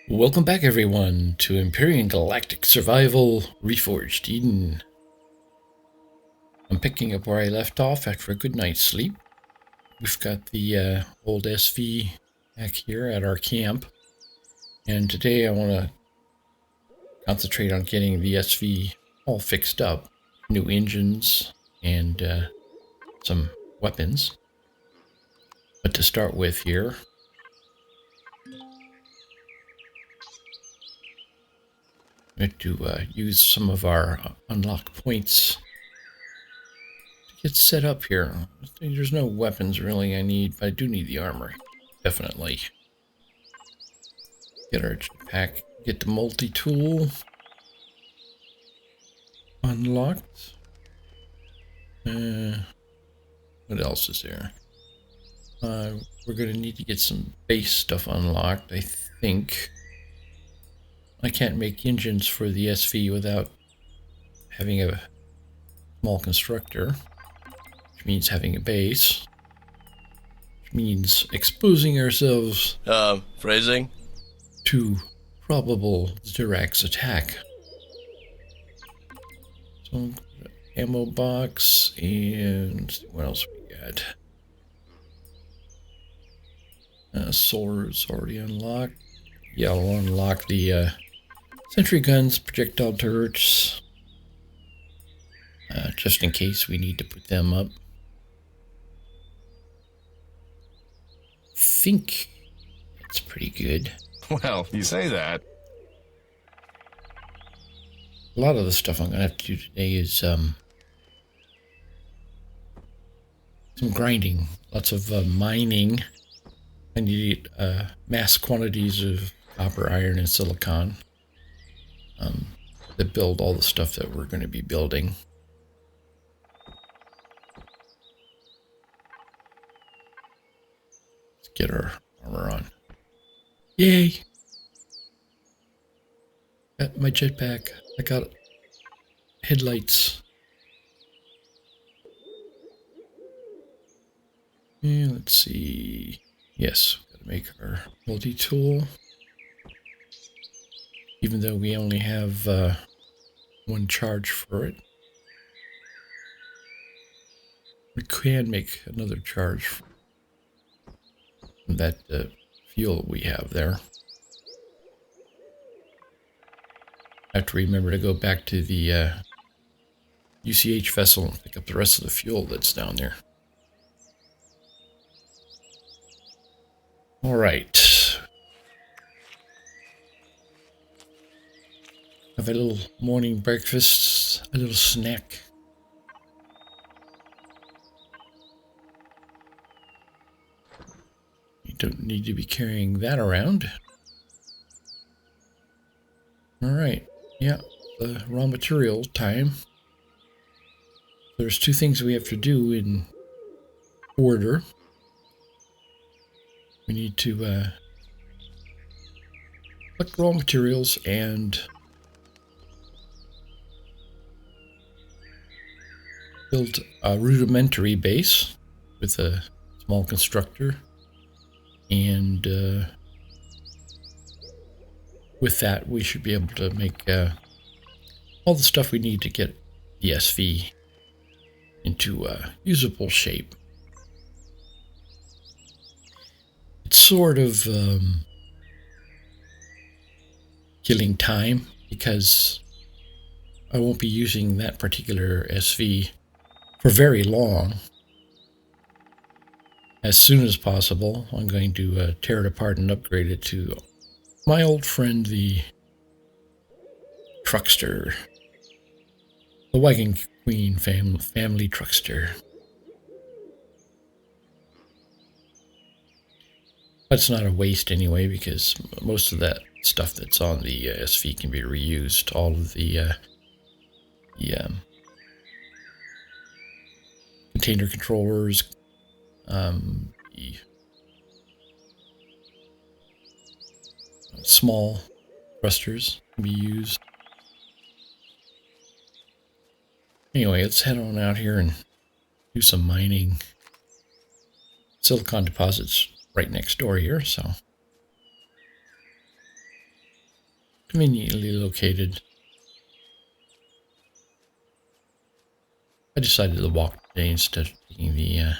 Welcome back, everyone, to Empyrion Galactic Survival Reforged Eden. I'm picking up where I left off after a good night's sleep. We've got the old SV back here at our camp, and today I want to concentrate on getting the SV all fixed up. New engines and some weapons. But to start with here, I'm going to use some of our unlock points to get set up here. There's no weapons really I need, but I do need the armor. Definitely. Get our jetpack, get the multi-tool unlocked. What else is there? We're going to need to get some base stuff unlocked, I think. I can't make engines for the SV without having a small constructor, which means having a base, which means exposing ourselves Phrasing? to probable Zirax attack. So, ammo box, and what else we got? Solar's already unlocked. Yeah, I'll unlock the sentry guns, projectile turrets, just in case we need to put them up. I think that's pretty good. Well, you say that. A lot of the stuff I'm going to have to do today is some grinding, lots of mining. I need mass quantities of copper, iron, and silicon to build all the stuff that we're going to be building. Let's get our armor on. Yay! Got my jetpack. I got headlights. Yeah, let's see. Yes, gotta make our multi-tool. Even though we only have one charge for it. We can make another charge from that fuel we have there. I have to remember to go back to the UCH vessel and pick up the rest of the fuel that's down there. All right. Have a little morning breakfast, a little snack. You don't need to be carrying that around. All right. Yeah, the raw material time. There's two things we have to do in order. We need to collect raw materials and build a rudimentary base with a small constructor. And with that, we should be able to make all the stuff we need to get the SV into usable shape. It's sort of killing time because I won't be using that particular SV for very long. As soon as possible, I'm going to tear it apart and upgrade it to my old friend, the Truckster. The Wagon Queen family Truckster. But it's not a waste anyway, because most of that stuff that's on the SV can be reused. All of the container controllers, the small thrusters can be used. Anyway, let's head on out here and do some mining. Silicon deposits right next door here, so conveniently located. I decided to walk today instead of taking the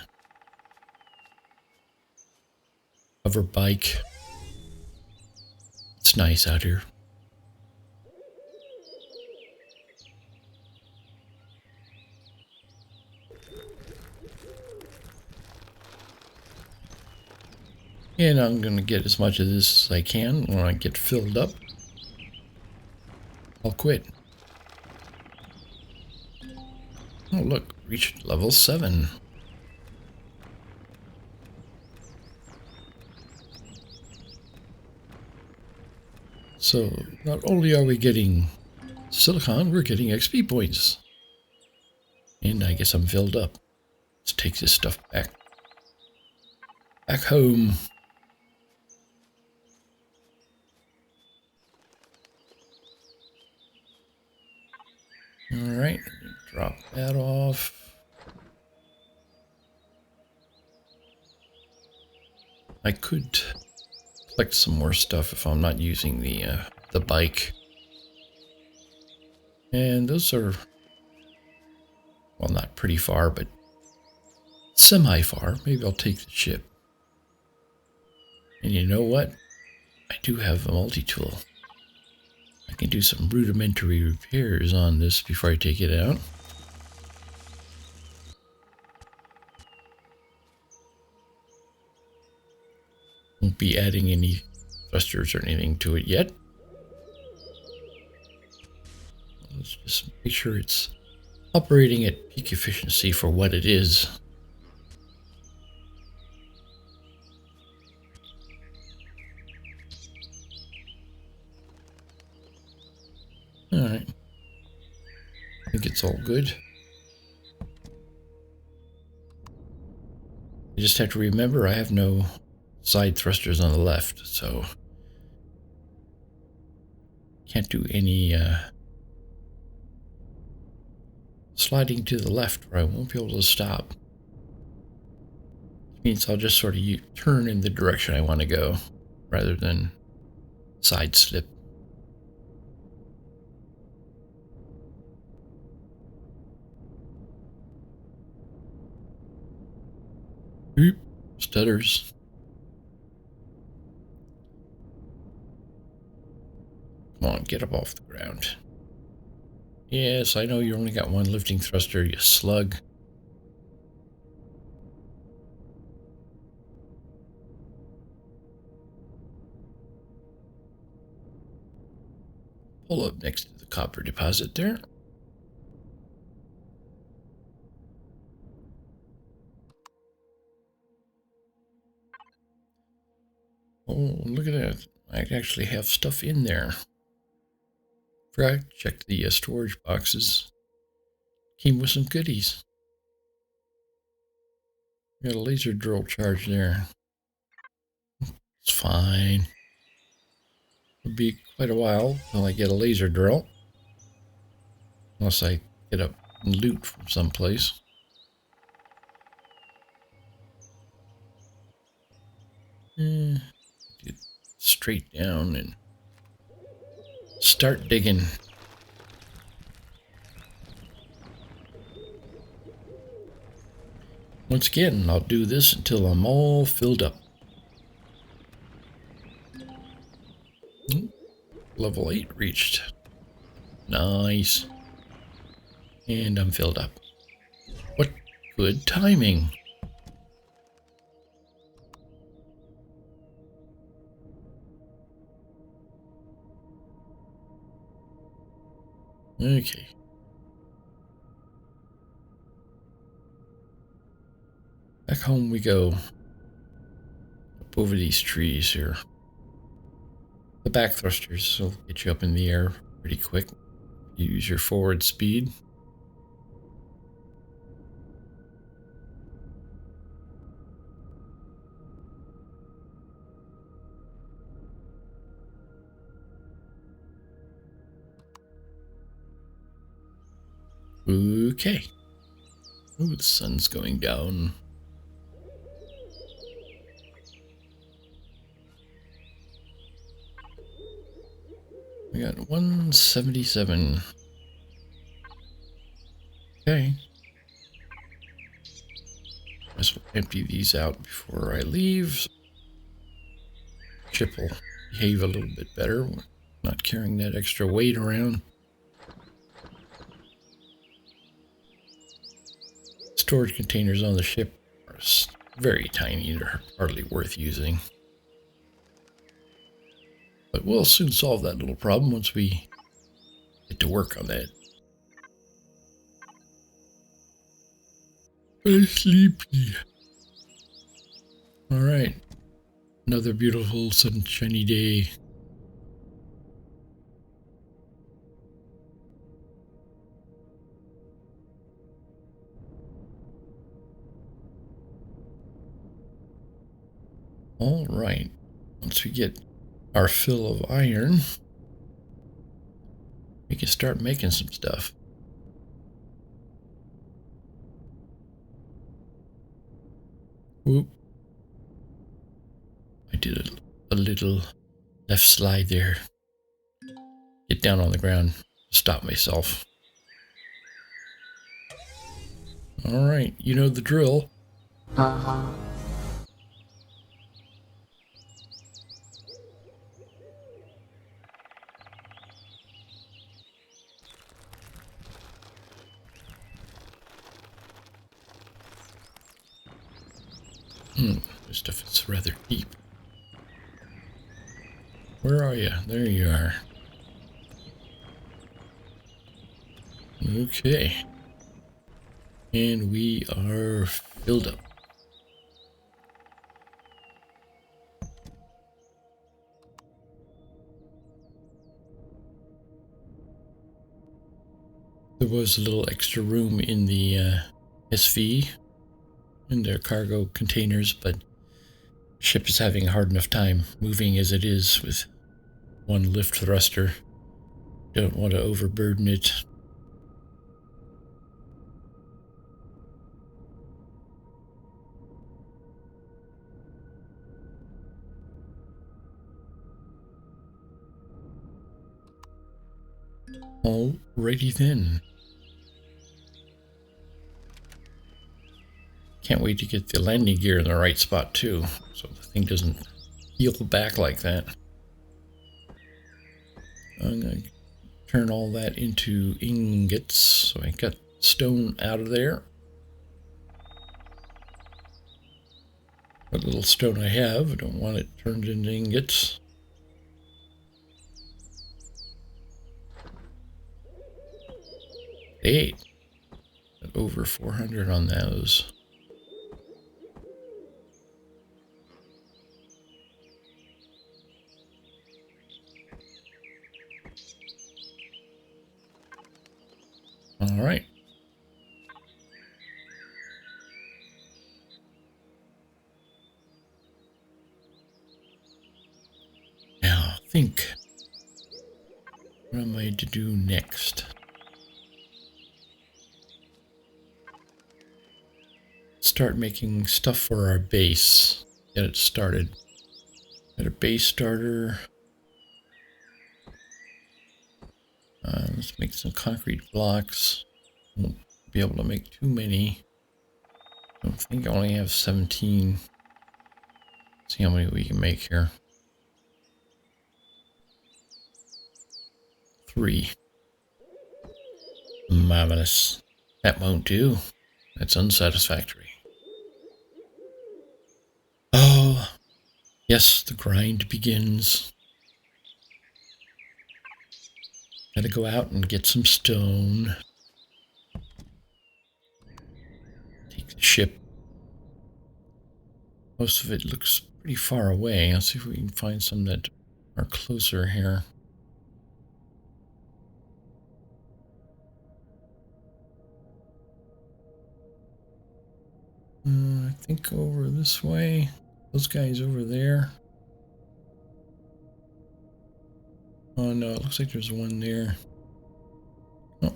hover bike. It's nice out here. And I'm going to get as much of this as I can. When I get filled up, I'll quit. Oh, look, reached level 7. So, not only are we getting silicon, we're getting XP points. And I guess I'm filled up. Let's take this stuff back. Back home. Alright, drop that off. I could collect some more stuff if I'm not using the bike. And those are, well, not pretty far, but semi-far. Maybe I'll take the ship. And you know what? I do have a multi-tool. I can do some rudimentary repairs on this before I take it out. Won't be adding any thrusters or anything to it yet. Let's just make sure it's operating at peak efficiency for what it is. Alright. I think it's all good. You just have to remember I have no side thrusters on the left, so can't do any sliding to the left or I won't be able to stop. Which means I'll just sort of turn in the direction I want to go rather than side slip. Oop, stutters. Come on, get up off the ground. Yes, I know you only got one lifting thruster, you slug. Pull up next to the copper deposit there. Oh, look at that. I actually have stuff in there. Forgot to check the storage boxes. Came with some goodies. Got a laser drill charge there. It's fine. It'll be quite a while until I get a laser drill. Unless I get a loot from someplace. Get straight down and start digging. Once again, I'll do this until I'm all filled up. Level 8 reached. Nice. And I'm filled up. What good timing. Okay. Back home we go. Up over these trees here. The back thrusters will get you up in the air pretty quick. Use your forward speed. Okay. Ooh, the sun's going down. We got 177. Okay. Just empty these out before I leave. Ship will behave a little bit better. We're not carrying that extra weight around. Storage containers on the ship are very tiny. They're hardly worth using. But we'll soon solve that little problem once we get to work on that. I'm sleepy. Alright. Another beautiful sunshiny day. Alright. Once we get our fill of iron, we can start making some stuff. Whoop. I did a little left slide there. Get down on the ground. Stop myself. Alright, you know the drill. This stuff is rather deep. Where are you? There you are. Okay. And we are filled up. There was a little extra room in the SV, in their cargo containers, but ship is having a hard enough time moving as it is with one lift thruster. Don't want to overburden it. Alrighty then. Can't wait to get the landing gear in the right spot too, so the thing doesn't heel back like that. I'm going to turn all that into ingots, so I got stone out of there. What little stone I have, I don't want it turned into ingots. Got over 400 on those. All right. Now think, what am I to do next? Start making stuff for our base. Get it started. Got a base starter. Let's make some concrete blocks. Won't be able to make too many. I think I only have 17. See how many we can make here. 3. Marvelous. That won't do. That's unsatisfactory. Oh, yes, the grind begins. Gotta go out and get some stone. Take the ship. Most of it looks pretty far away. Let's see if we can find some that are closer here. I think over this way. Those guys over there. Oh no, it looks like there's one there. Oh,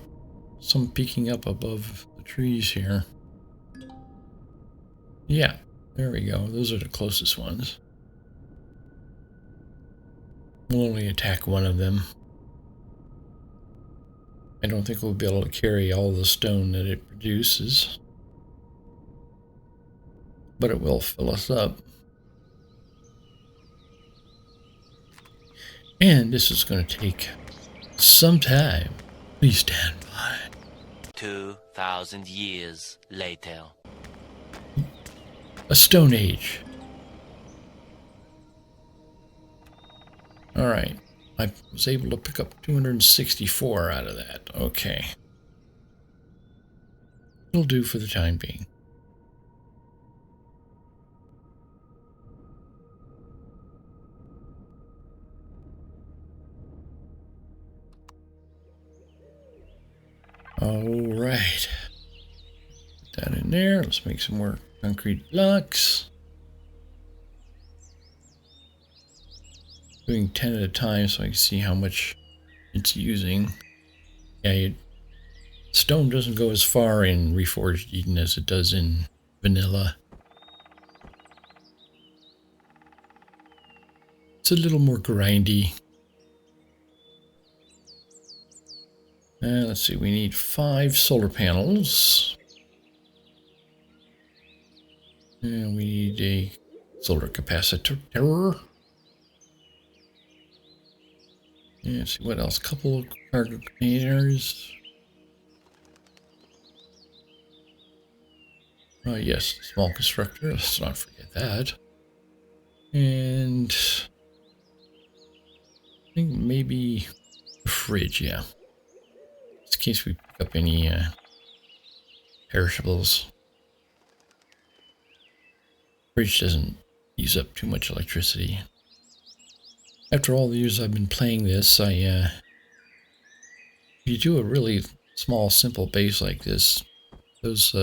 some peeking up above the trees here. Yeah, there we go. Those are the closest ones. We'll only attack one of them. I don't think we'll be able to carry all the stone that it produces, but it will fill us up. And this is going to take some time. Please stand by. 2,000 years later. A Stone Age. Alright. I was able to pick up 264 out of that. Okay. It'll do for the time being. Alright. Put that in there. Let's make some more concrete blocks. Doing 10 at a time so I can see how much it's using. Yeah, stone doesn't go as far in Reforged Eden as it does in vanilla. It's a little more grindy. Let's see, we need 5 solar panels. And we need a solar capacitor. Yeah, let's see what else. Couple of cargo containers. Oh yes, small constructor. Let's not forget that. And I think maybe a fridge, yeah. Just in case we pick up any perishables. Fridge doesn't use up too much electricity. After all the years I've been playing this, if you do a really small, simple base like this, those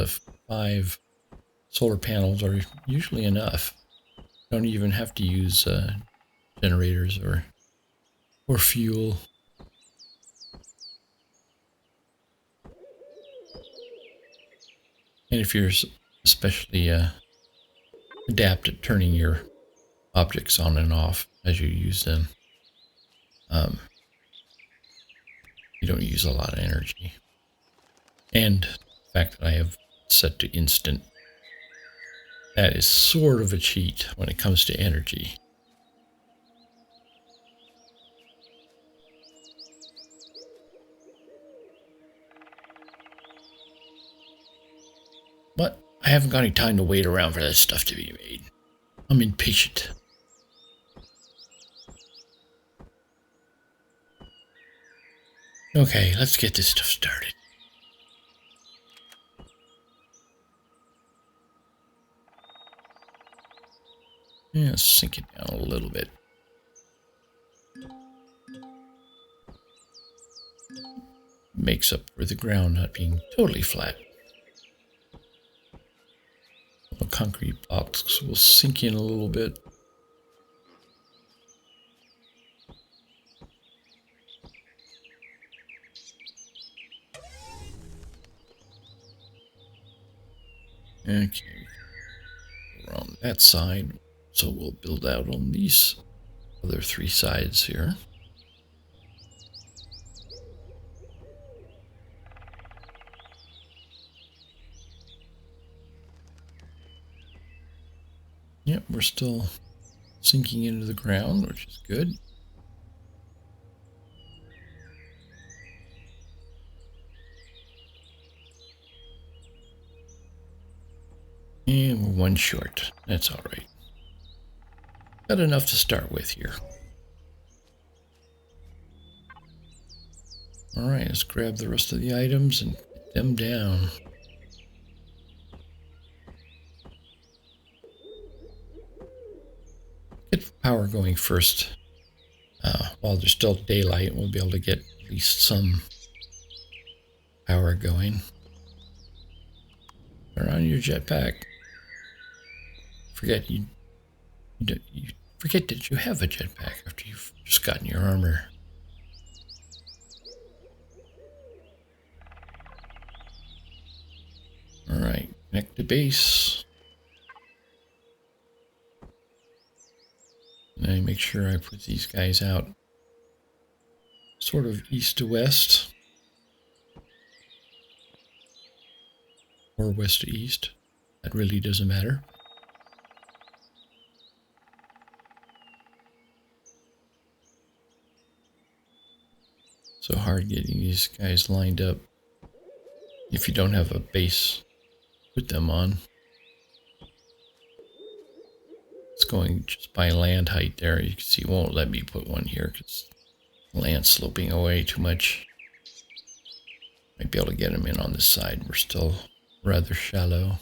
5 solar panels are usually enough. Don't even have to use generators or fuel. And if you're especially adept at turning your objects on and off as you use them, you don't use a lot of energy. And the fact that I have set to instant, that is sort of a cheat when it comes to energy. But I haven't got any time to wait around for that stuff to be made. I'm impatient. Okay, let's get this stuff started. Yeah, let's sink it down a little bit. Makes up for the ground not being totally flat. The concrete blocks will sink in a little bit. Okay, around that side, so we'll build out on these other 3 sides here. Yep, we're still sinking into the ground, which is good. And we're 1 short. That's all right. Got enough to start with here. All right, let's grab the rest of the items and get them down. Get power going first. While there's still daylight, we'll be able to get at least some power going. Turn on your jetpack. Forget you forget that you have a jetpack after you've just gotten your armor. All right, connect to base. And I make sure I put these guys out sort of east to west. or west to east. That really doesn't matter. So hard getting these guys lined up. If you don't have a base, put them on. It's going just by land height there. You can see it won't let me put one here because land's sloping away too much. Might be able to get them in on this side. We're still rather shallow.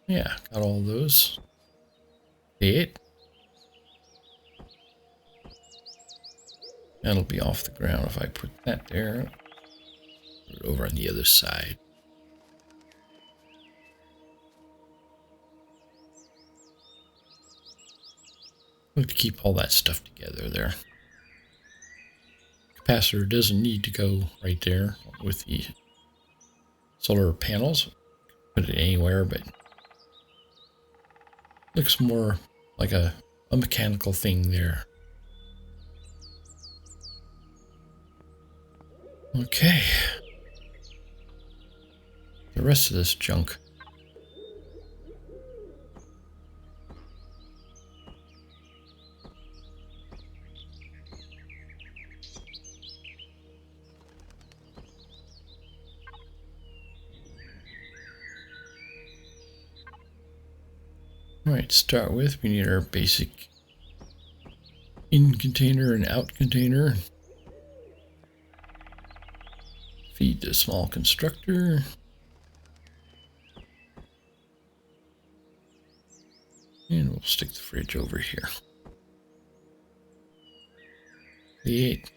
Yeah, got all those. It. That'll be off the ground if I put that there. Put it over on the other side. We'll have to keep all that stuff together there. Capacitor doesn't need to go right there with the solar panels. Put it anywhere, but looks more like a mechanical thing there. Okay. The rest of this junk. All right, to start with, we need our basic in container and out container. Feed the small constructor. And we'll stick the fridge over here. Create.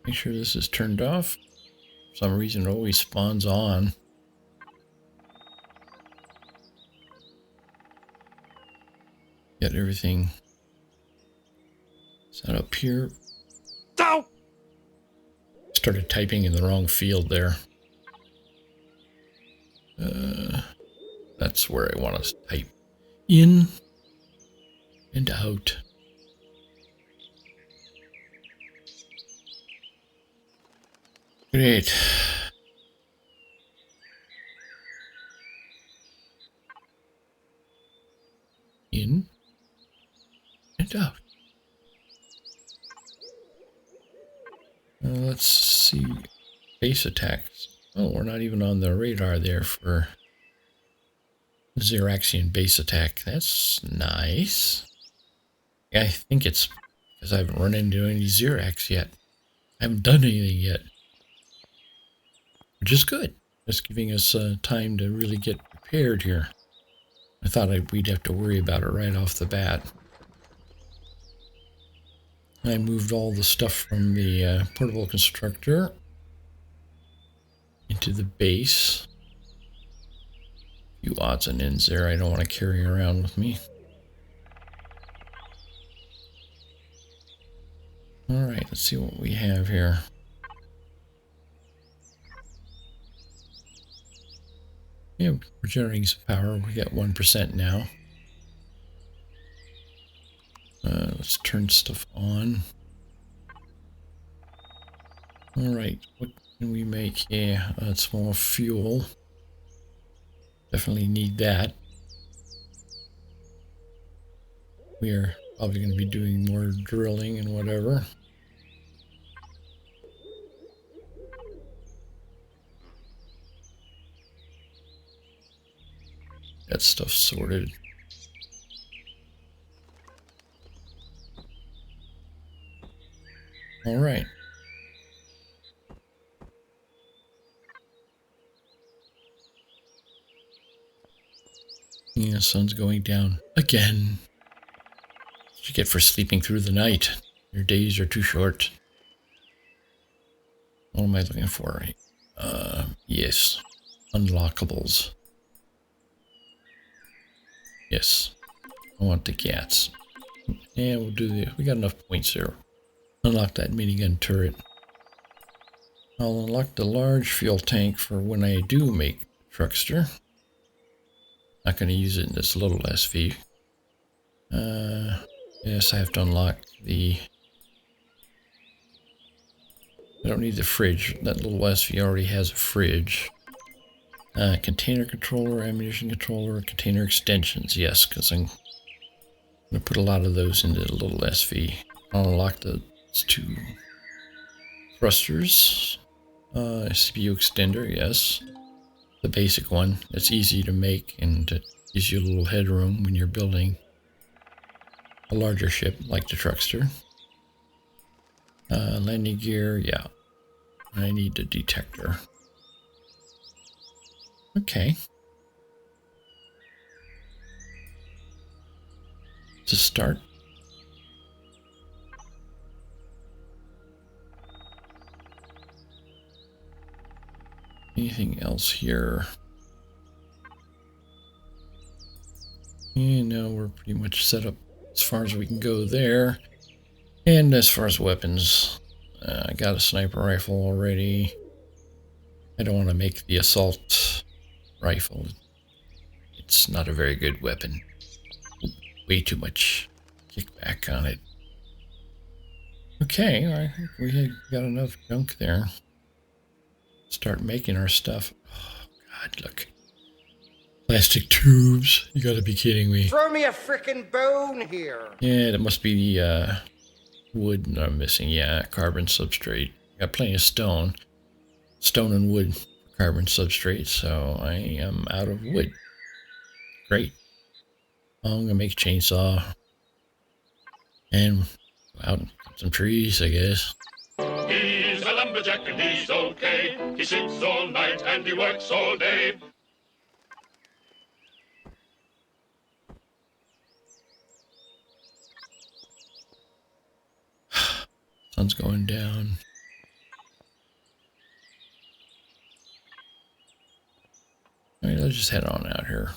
Make sure this is turned off. For some reason it always spawns on. Get everything set up here. No! Started typing in the wrong field there. That's where I want to type. In and out. Great. In and out. Let's see. Base attacks. Oh, we're not even on the radar there for Xeraxian base attack. That's nice. Yeah, I think it's because I haven't run into any Xerax yet. I haven't done anything yet. Which is good. Just giving us time to really get prepared here. I thought we'd have to worry about it right off the bat. I moved all the stuff from the portable constructor into the base. A few odds and ends there I don't want to carry around with me. Alright, let's see what we have here. Yeah, we're generating some power. We got 1% now. Let's turn stuff on. Alright, what can we make? Yeah, that's more fuel. Definitely need that. We are probably going to be doing more drilling and whatever. That stuff's sorted. All right. Yeah, sun's going down again. What you get for sleeping through the night. Your days are too short. What am I looking for? Yes. Unlockables. Yes. I want the cats. Yeah, we'll do the... We got enough points there. Unlock that minigun turret. I'll unlock the large fuel tank for when I do make Truckster. Not going to use it in this little SV. Yes, I have to unlock the I don't need the fridge. That little SV already has a fridge. Container controller, ammunition controller, container extensions. Yes, because I'm going to put a lot of those into the little SV. I'll unlock those two thrusters. CPU extender, yes. The basic one. It's easy to make and it gives you a little headroom when you're building a larger ship like the truckster. Landing gear, yeah. I need a detector. Okay. To start. Anything else here? Yeah, no, we're pretty much set up as far as we can go there. And as far as weapons, I got a sniper rifle already. I don't want to make the assault rifle. It's not a very good weapon. Way too much kickback on it. Okay, I think we got enough junk there. Start making our stuff. Oh, God, look. Plastic tubes. You gotta be kidding me. Throw me a frickin' bone here. Yeah, that must be the wood that I'm missing. Yeah, carbon substrate. Got plenty of stone. Stone and wood for carbon substrate, so I am out of wood. Great. I'm gonna make a chainsaw. And go out and cut some trees, I guess. He's a lumberjack and he's okay. He sleeps all night and he works all day. Sun's going down. All right, let's just head on out here.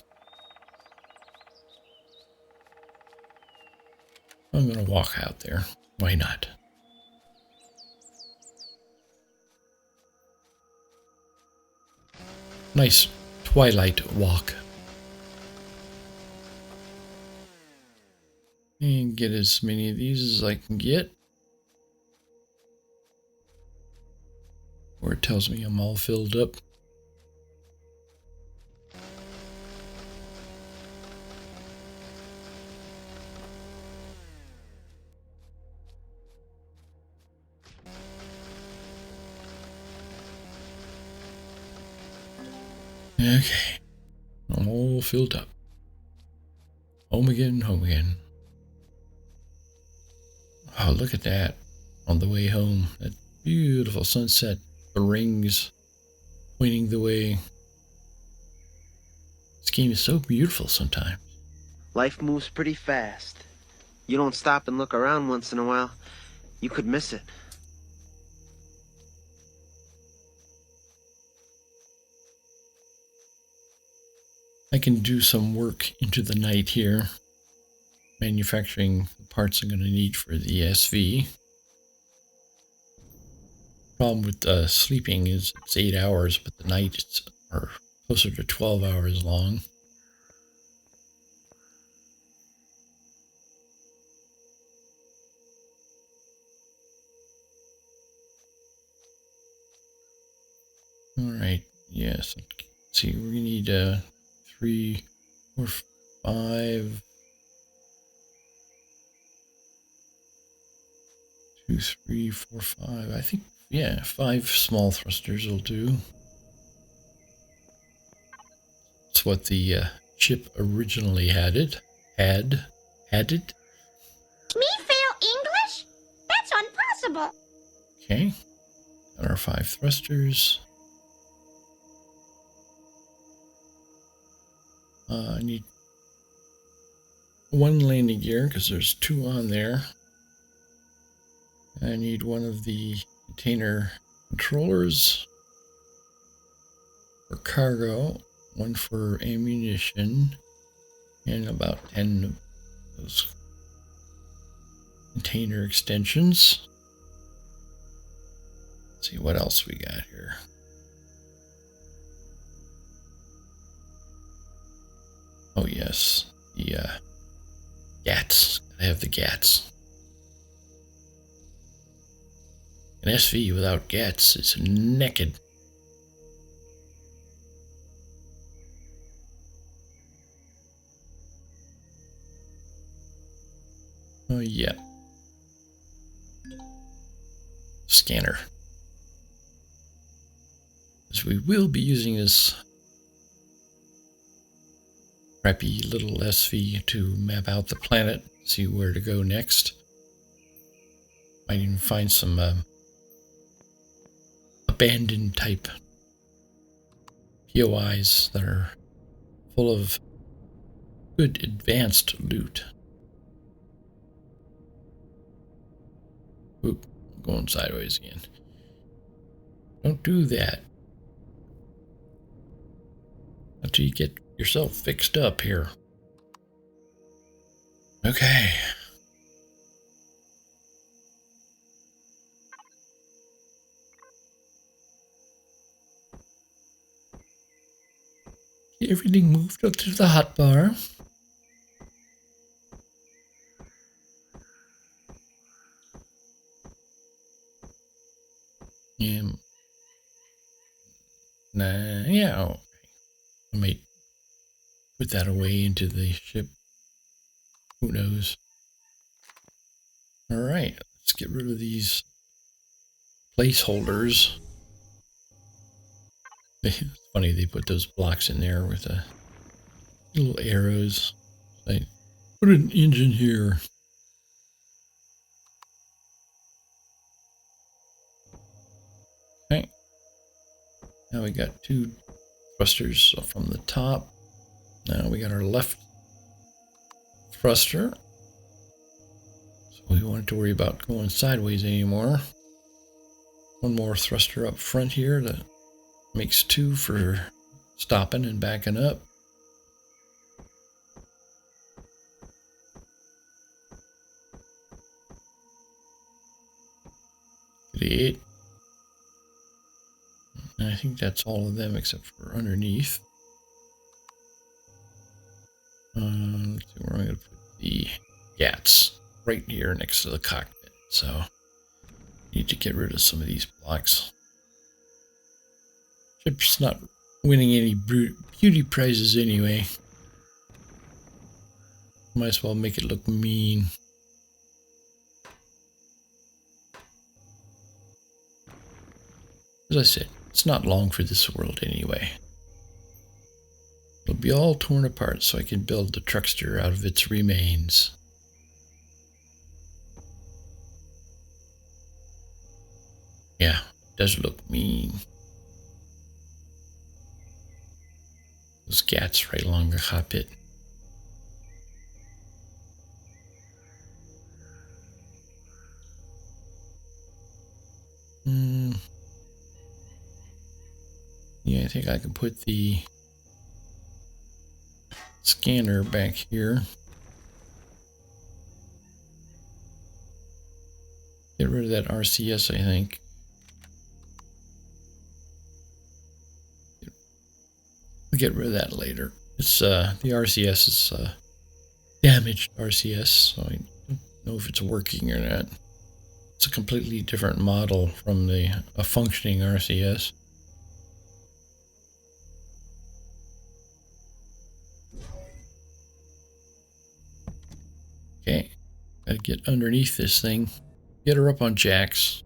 I'm gonna walk out there. Why not? Nice twilight walk. And get as many of these as I can get. Or it tells me I'm all filled up. Okay. I'm all filled up. Home again, home again. Oh, look at that. On the way home. That beautiful sunset. The rings pointing the way. This game is so beautiful sometimes. Life moves pretty fast. You don't stop and look around once in a while, you could miss it. I can do some work into the night here. Manufacturing the parts I'm going to need for the SV. Problem with sleeping is it's 8 hours, but the nights are closer to 12 hours long. All right, yes. Let's see, we need 3, 4, 5. 2, 3, 4, 5. I think, yeah, 5 small thrusters will do. That's what the ship originally had it. Had it. Me fail English? That's impossible. Okay. Got our 5 thrusters. I need 1 landing gear because there's 2 on there. I need 1 of the container controllers for cargo, 1 for ammunition, and about 10 of those container extensions. Let's see what else we got here. Oh yes, the GATs. I have the GATs. An SV without gets is naked. Oh yeah. Scanner. As we will be using this crappy little SV to map out the planet, see where to go next. Might even find some abandoned type POIs that are full of good advanced loot. Oop, I'm going sideways again. Don't do that. Until you get yourself fixed up here. Okay. Everything moved up to the hot bar. Nah, yeah. Okay. I might put that away into the ship. Who knows? All right, let's get rid of these placeholders. It's funny they put those blocks in there with little arrows. Like, put an engine here. Okay. Now we got 2 thrusters from the top. Now we got our left thruster. So we don't have to worry about going sideways anymore. 1 more thruster up front here that makes 2 for stopping and backing up. Great. And I think that's all of them except for underneath. Let's see where I'm going to put the GATs. Right here next to the cockpit. So, need to get rid of some of these blocks. Ship's not winning any beauty prizes anyway. Might as well make it look mean. As I said, it's not long for this world anyway. It'll be all torn apart so I can build the truckster out of its remains. Yeah, it does look mean. Those GATs right along the cockpit. Yeah, I think I can put the scanner back here. Get rid of that RCS, I think. We'll get rid of that later. It's the RCS is damaged RCS, so I don't know if it's working or not. It's a completely different model from a functioning RCS. Okay, gotta get underneath this thing. Get her up on jacks.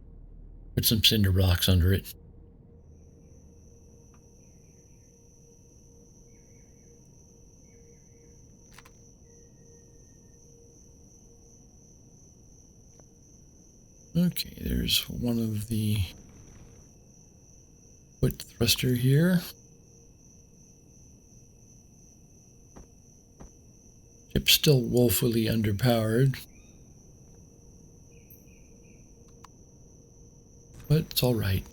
Put some cinder blocks under it. Okay, there's one of the foot thruster here. Ship's still woefully underpowered. But it's alright.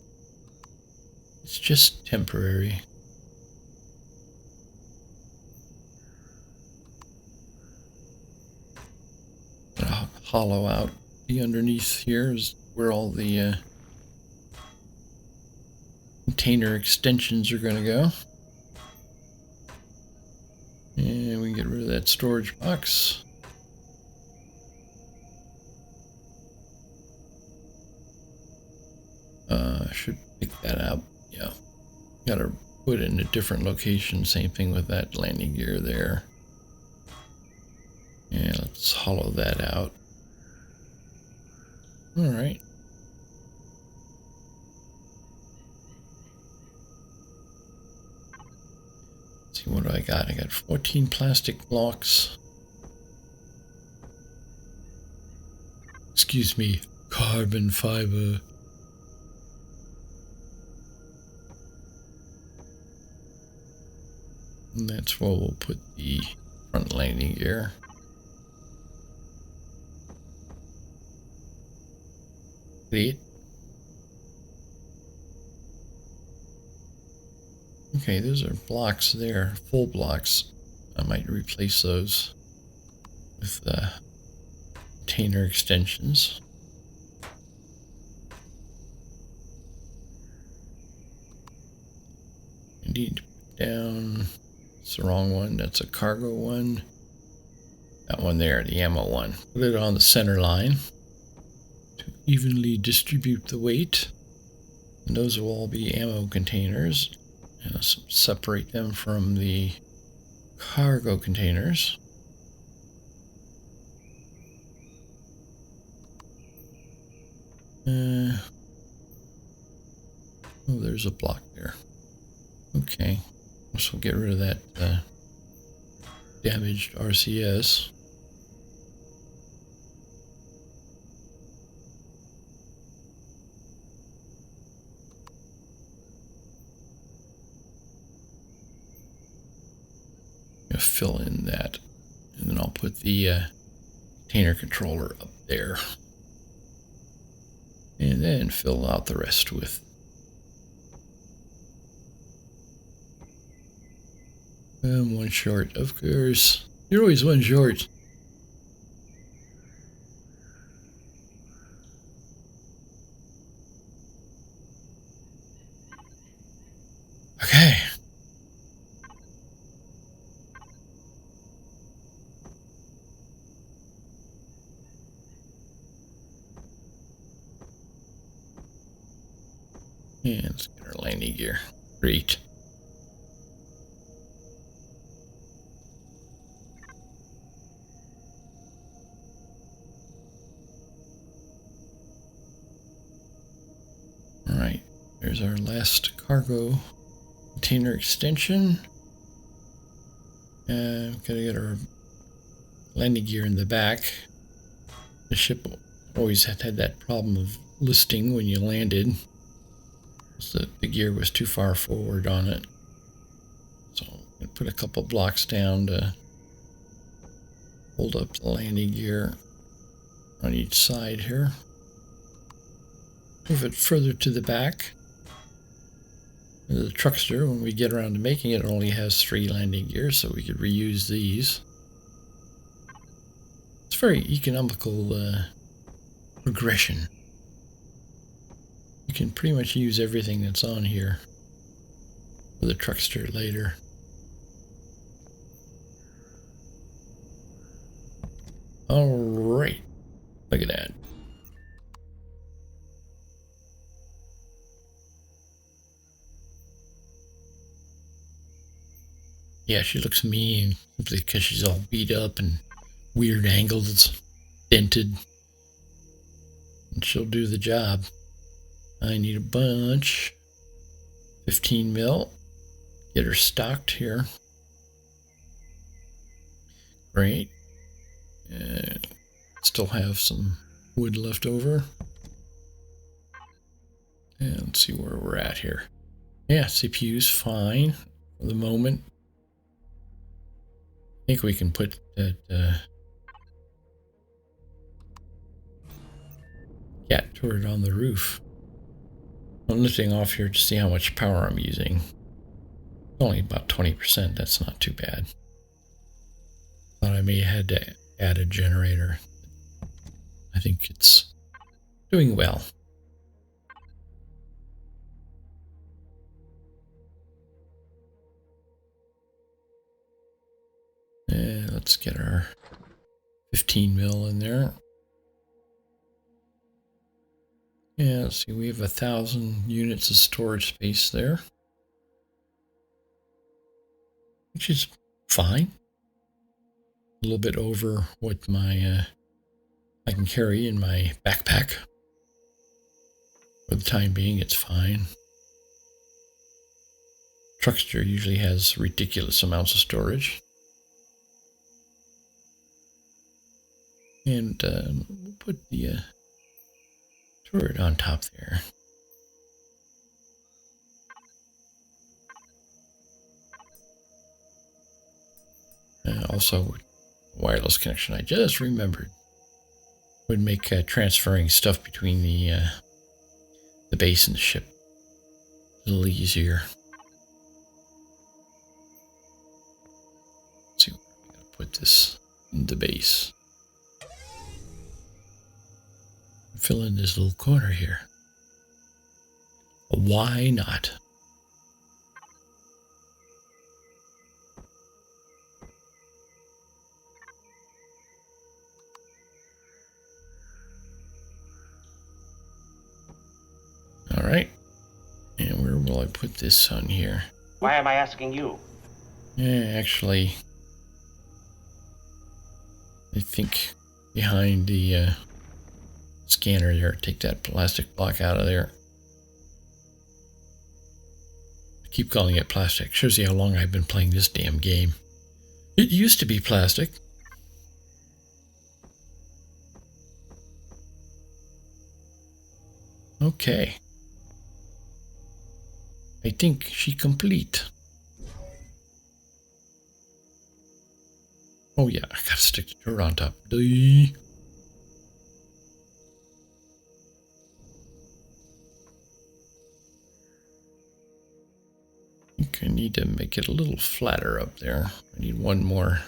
It's just temporary. Gonna hollow out the underneath here is where all the container extensions are going to go. And we can get rid of that storage box. should pick that up. Yeah. Gotta put it in a different location. Same thing with that landing gear there. And let's hollow that out. Alright. See, what do I got? I got 14 plastic blocks. Excuse me, carbon fiber. And that's where we'll put the front landing gear. Great. Okay, those are blocks there, full blocks. I might replace those with container extensions. I need to put down, it's the wrong one, that's a cargo one. That one there, the ammo one. Put it on the center line to evenly distribute the weight. And those will all be ammo containers. And I'll separate them from the cargo containers. Oh, there's a block there. Okay, so we'll get rid of that damaged RCS. Fill in that, and then I'll put the container controller up there, and then fill out the rest with one short, of course. You're always one short. Okay. And let's get our landing gear. Great. Alright, there's our last cargo container extension. Gotta get our landing gear in the back. The ship always had that problem of listing when you landed. So the gear was too far forward on it. So I'm going to put a couple blocks down to hold up the landing gear on each side here. Move it further to the back. The truckster, when we get around to making it, only has 3 landing gears, so we could reuse these. It's very economical progression. You can pretty much use everything that's on here for the truckster later. Alright, look at that. Yeah, she looks mean simply because she's all beat up and weird angles, dented. And she'll do the job. I need a bunch. 15 mil. Get her stocked here. Great. Still have some wood left over. And let's see where we're at here. Yeah, CPU's fine for the moment. I think we can put that cat turret on the roof. I'm lifting off here to see how much power I'm using. Only about 20%, that's not too bad. Thought I may have had to add a generator. I think it's doing well. And let's get our 15 mil in there. Yeah, let's see, we have 1,000 units of storage space there, which is fine. A little bit over what my I can carry in my backpack. For the time being, it's fine. Truckster usually has ridiculous amounts of storage. And we'll put the turret on top there. Also, wireless connection, I just remembered, would make transferring stuff between the base and the ship a little easier. Let's see, where I'm going to put this in the base. Fill in this little corner here. Why not? All right. And where will I put this on here? Why am I asking you? Yeah, actually, I think behind the scanner there. Take that plastic block out of there. I keep calling it plastic. Shows you how long I've been playing this damn game. It used to be plastic. Okay. I think she complete. Oh yeah, I gotta stick the turret on top. I think I need to make it a little flatter up there. I need one more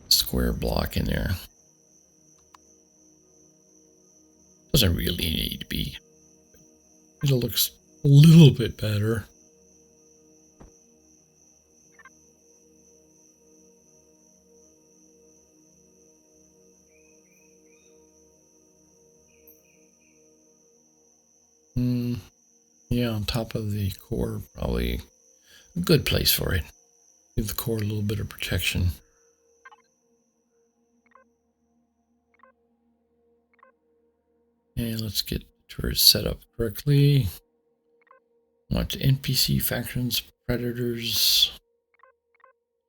square block in there. Doesn't really need to be. It looks a little bit better. Yeah, on top of the core, probably a good place for it. Give the core a little bit of protection. And let's get the turret set up correctly. Want NPC factions, predators,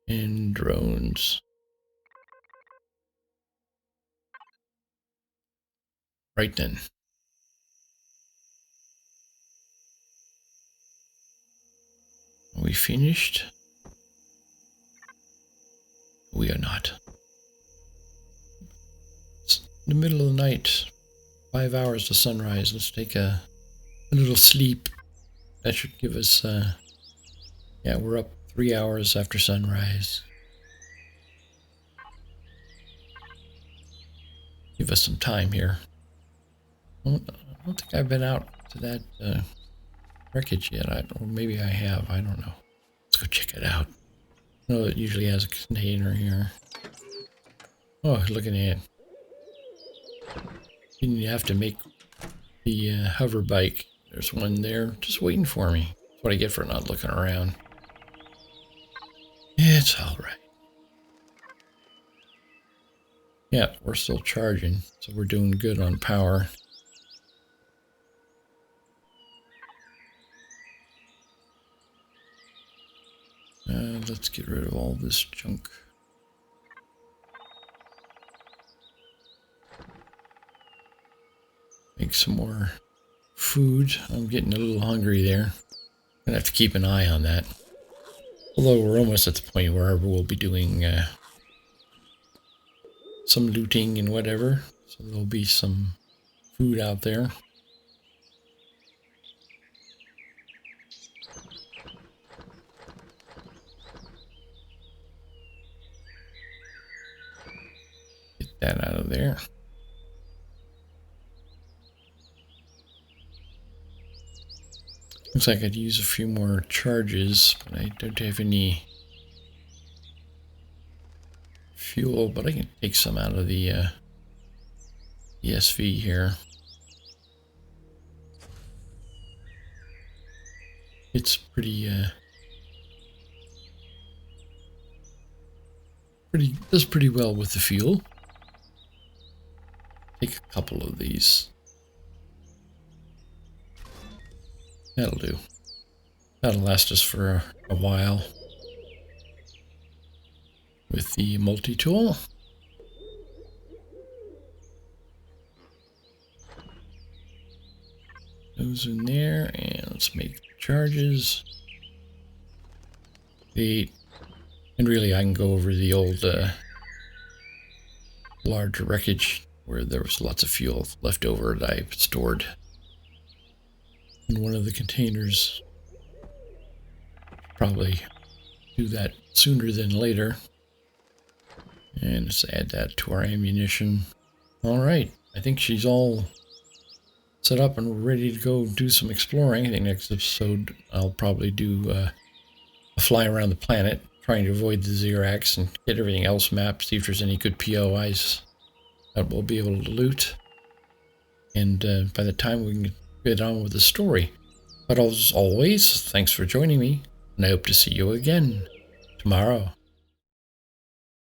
and drones. Right then. Are we finished? We are not. It's the middle of the night. 5 hours to sunrise. Let's take a little sleep. That should give us, yeah, we're up 3 hours after sunrise. Give us some time here. I don't think I've been out to that wreckage yet. Or maybe I have. I don't know. Let's go check it out. Oh, it usually has a container here. Oh, look at that. Didn't you have to make the hover bike? There's one there just waiting for me. That's what I get for not looking around. It's all right. Yeah, we're still charging, so we're doing good on power. Let's get rid of all this junk. Make some more food. I'm getting a little hungry there. Gonna have to keep an eye on that. Although we're almost at the point where we'll be doing some looting and whatever. So there'll be some food out there. Get that out of there. Looks like I'd use a few more charges, but I don't have any fuel, but I can take some out of the ESV here. It's pretty, does pretty well with the fuel. Take a couple of these. That'll do. That'll last us for a while with the multi-tool. Those in there, and let's make charges. And really I can go over the old large wreckage where there was lots of fuel left over that I stored in one of the containers. Probably do that sooner than later. And let's add that to our ammunition. Alright, I think she's all set up and ready to go do some exploring. I think next episode I'll probably do a fly around the planet, trying to avoid the Xerax and get everything else mapped, see if there's any good POIs that we'll be able to loot. And by the time we can get on with the story. But as always, thanks for joining me, and I hope to see you again tomorrow.